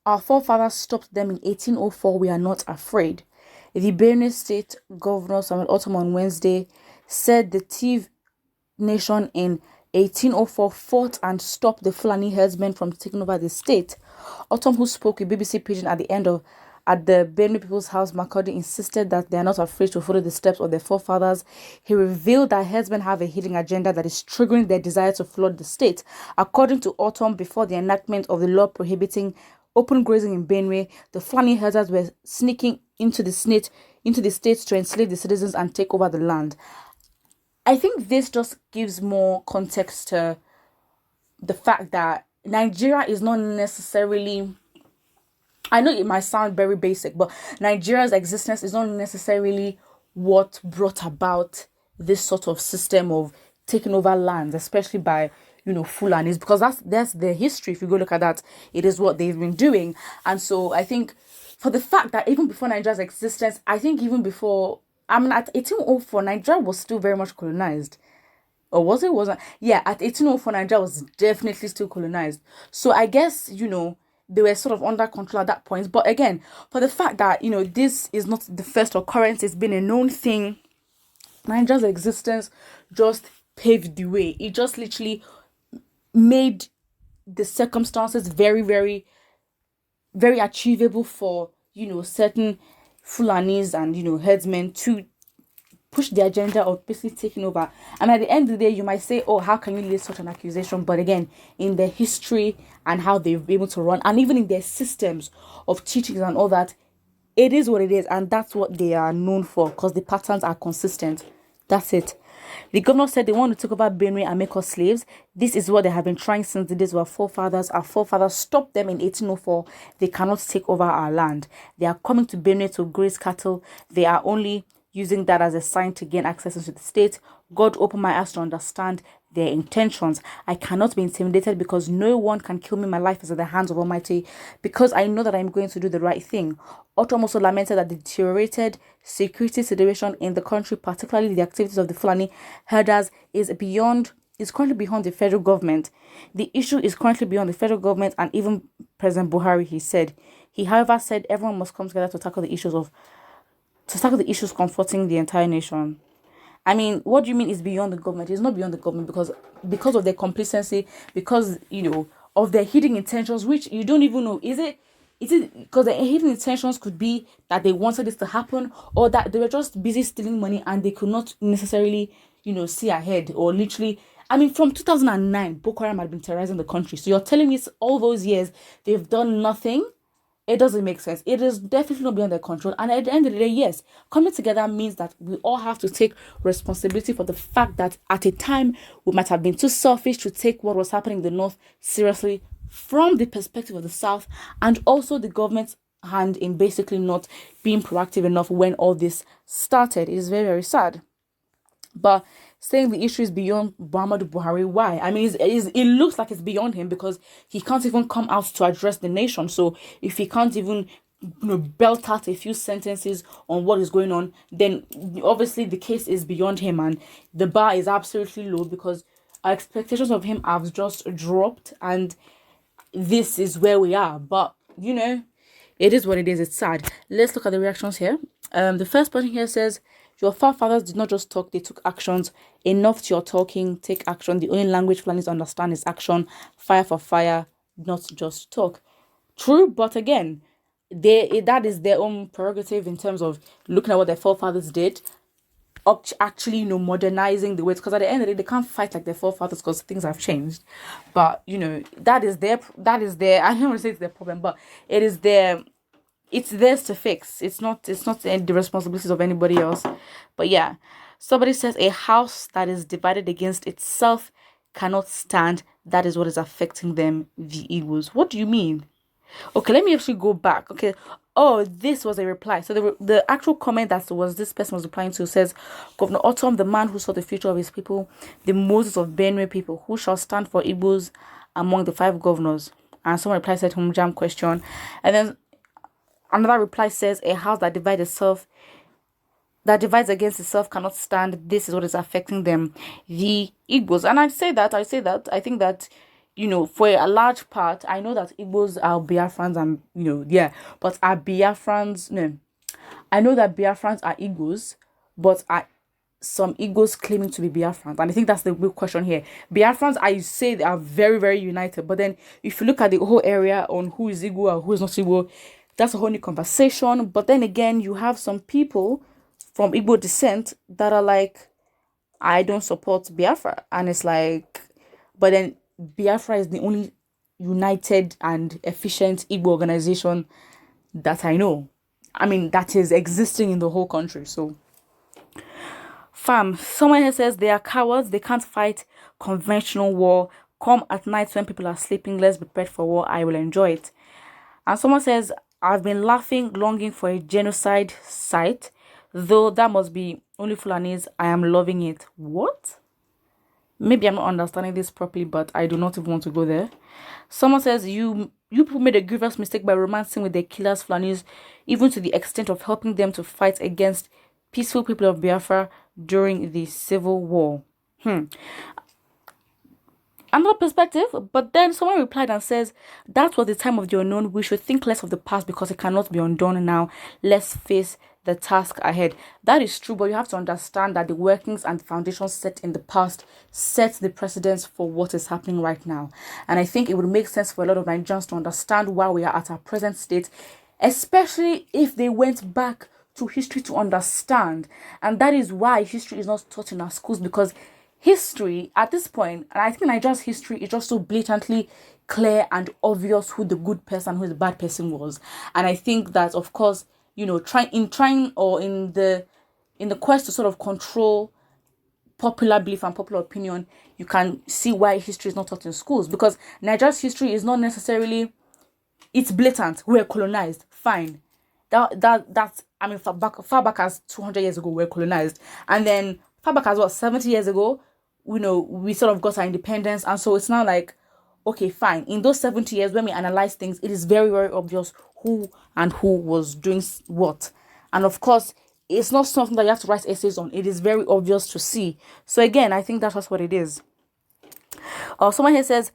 Our forefathers stopped them in 1804. We are not afraid. The Benue State Governor Samuel Autumn on Wednesday said the Tiv nation in 1804 fought and stopped the Fulani herdsmen from taking over the state. Autumn, who spoke with BBC Pidgin at the Benue People's House, Makurdi, insisted that they are not afraid to follow the steps of their forefathers. He revealed that herdsmen have a hidden agenda that is triggering their desire to flood the state. According to Autumn, before the enactment of the law prohibiting open grazing in Benue, the Fulani herders were sneaking into the state to enslave the citizens and take over the land. I think this just gives more context to the fact that Nigeria is not necessarily, I know it might sound very basic, but Nigeria's existence is not necessarily what brought about this sort of system of taking over lands, especially by, Fulanis, because that's their history. If you go look at that, it is what they've been doing. And so I think for the fact that even before Nigeria's existence, I think even before, at 1804, Nigeria was still very much colonized. Or was it? Wasn't? Yeah, at 1804, Nigeria was definitely still colonized. So I guess, they were sort of under control at that point. But again, for the fact that, this is not the first occurrence, it's been a known thing. Nigeria's existence just paved the way. It just literally made the circumstances very, very, very achievable for, certain Fulanis and, herdsmen to push the agenda of basically taking over. And at the end of the day, you might say, oh, how can you lay such an accusation? But again, in their history and how they've been able to run, and even in their systems of teachings and all that, it is what it is. And that's what they are known for, because the patterns are consistent. That's it. The governor said they want to take over Benue and make us slaves. This is what they have been trying since the days of our forefathers. Our forefathers stopped them in 1804. They cannot take over our land. They are coming to Benue to graze cattle. They are only using that as a sign to gain access into the state. God opened my eyes to understand their intentions. I cannot be intimidated because no one can kill me. My life is in the hands of Almighty, because I know that I'm going to do the right thing. Autumn also lamented that the deteriorated security situation in the country, particularly the activities of the Fulani herders, is currently beyond the federal government. The issue is currently beyond the federal government and even President Buhari, he said. He, however, said everyone must come together to tackle the issues confronting the entire nation. I mean, what do you mean is beyond the government? It's not beyond the government because of their complacency, because, of their hidden intentions, which you don't even know. Is it because the hidden intentions could be that they wanted this to happen, or that they were just busy stealing money and they could not necessarily, see ahead, or literally, I mean, from 2009, Boko Haram had been terrorizing the country. So you're telling me all those years they've done nothing? It doesn't make sense. It is definitely not beyond their control. And at the end of the day, yes, coming together means that we all have to take responsibility for the fact that at a time we might have been too selfish to take what was happening in the north seriously from the perspective of the south, and also the government's hand in basically not being proactive enough when all this started. It is very, very sad. But saying the issue is beyond Muhammadu Buhari, why? I mean, it looks like it's beyond him, because he can't even come out to address the nation. So if he can't even belt out a few sentences on what is going on, then obviously the case is beyond him, and the bar is absolutely low, because our expectations of him have just dropped, and this is where we are. But it is what it is. It's sad. Let's look at the reactions here. The first person here says, your forefathers did not just talk, they took actions. Enough to your talking, take action. The only language Fulanis understand is action. Fire for fire, not just talk. True, but again, that is their own prerogative in terms of looking at what their forefathers did, actually, modernizing the ways, because at the end of the day, they can't fight like their forefathers because things have changed. But, that is their, I don't want to say it's their problem, but it's theirs to fix. It's not the responsibilities of anybody else. But yeah, somebody says a house that is divided against itself cannot stand. That is what is affecting them, the Eagles. What do you mean? Okay, let me actually go back. Okay. Oh, this was a reply. So the actual comment this person was replying to says, Governor Autumn, the man who saw the future of his people, the Moses of Benue people, who shall stand for Igbos among the 5 governors? And someone replied, said, jam question. And then another reply says, a house that divides against itself cannot stand. This is what is affecting them, the Igbos. And I think that, for a large part, I know that Igbos are Biafrans and, but are Biafrans, no, I know that Biafrans are Igbos, but are some Igbos claiming to be Biafrans? And I think that's the real question here. Biafrans, I say they are very, very united, but then if you look at the whole area on who is Igbo or who is not Igbo, that's a whole new conversation. But then again, you have some people from Igbo descent that are like, I don't support Biafra. And it's like, but then Biafra is the only united and efficient Igbo organization that I know. I mean, that is existing in the whole country. So, fam, someone here says they are cowards. They can't fight conventional war. Come at night when people are sleeping. Let's be prepared for war. I will enjoy it. And someone says, I've been laughing, longing for a genocide site. Though that must be only Fulanis. I am loving it. What? Maybe I'm not understanding this properly, but I do not even want to go there. Someone says, you people made a grievous mistake by romancing with the killers, Fulanis, even to the extent of helping them to fight against peaceful people of Biafra during the civil war. Another perspective, but then someone replied and says, that was the time of the unknown. We should think less of the past because it cannot be undone now. Let's face the task ahead. That is true, but you have to understand that the workings and the foundations set in the past set the precedence for what is happening right now. And I think it would make sense for a lot of Nigerians to understand why we are at our present state, especially if they went back to history to understand. And that is why history is not taught in our schools, because history at this point, and I think Nigeria's history is just so blatantly clear and obvious who the good person, who the bad person was. And I think that, of course, in the quest to sort of control popular belief and popular opinion, you can see why history is not taught in schools, because Nigeria's history is not necessarily, it's blatant. We're colonized, fine. That's, I mean, far back as 200 years ago, we're colonized, and then far back as 70 years ago, we sort of got our independence. And so it's now like, okay, fine, in those 70 years when we analyze things, it is very, very obvious who was doing what. And of course, it's not something that you have to write essays on. It is very obvious to see. So again, I think that's just what it is. Someone here says,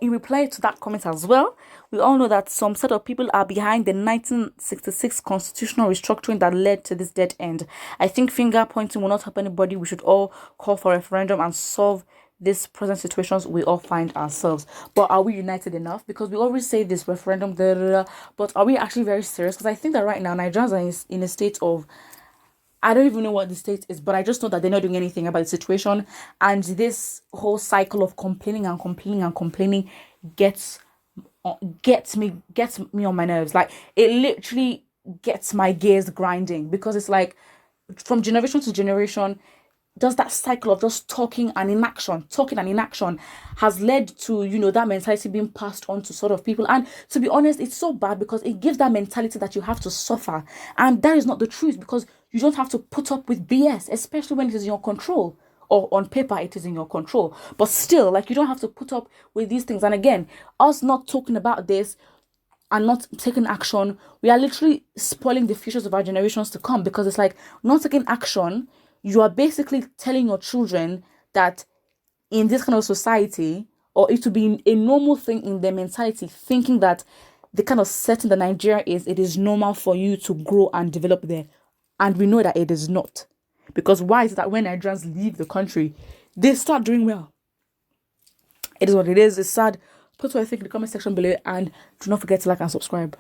in reply to that comment as well, we all know that some set of people are behind the 1966 constitutional restructuring that led to this dead end. I think finger pointing will not help anybody. We should all call for a referendum and solve these present situations we all find ourselves. But are we united enough? Because we always say this referendum, but are we actually very serious? Because I think that right now Nigerians are in a state of, I don't even know what the state is, but I just know that they're not doing anything about the situation. And this whole cycle of complaining gets me on my nerves. Like, it literally gets my gears grinding, because it's like, from generation to generation, just that cycle of just talking and inaction has led to, that mentality being passed on to sort of people. And to be honest, it's so bad, because it gives that mentality that you have to suffer. And that is not the truth, because you don't have to put up with BS, especially when it is in your control, or on paper it is in your control. But still, like, you don't have to put up with these things. And again, us not talking about this and not taking action, we are literally spoiling the futures of our generations to come, because it's like, not taking action, you are basically telling your children that in this kind of society, or it to be a normal thing in their mentality, thinking that the kind of setting that Nigeria is, it is normal for you to grow and develop there. And we know that it is not. Because why is it that when Nigerians leave the country, they start doing well? It is what it is. It's sad. Put what you think in the comment section below, and do not forget to like and subscribe.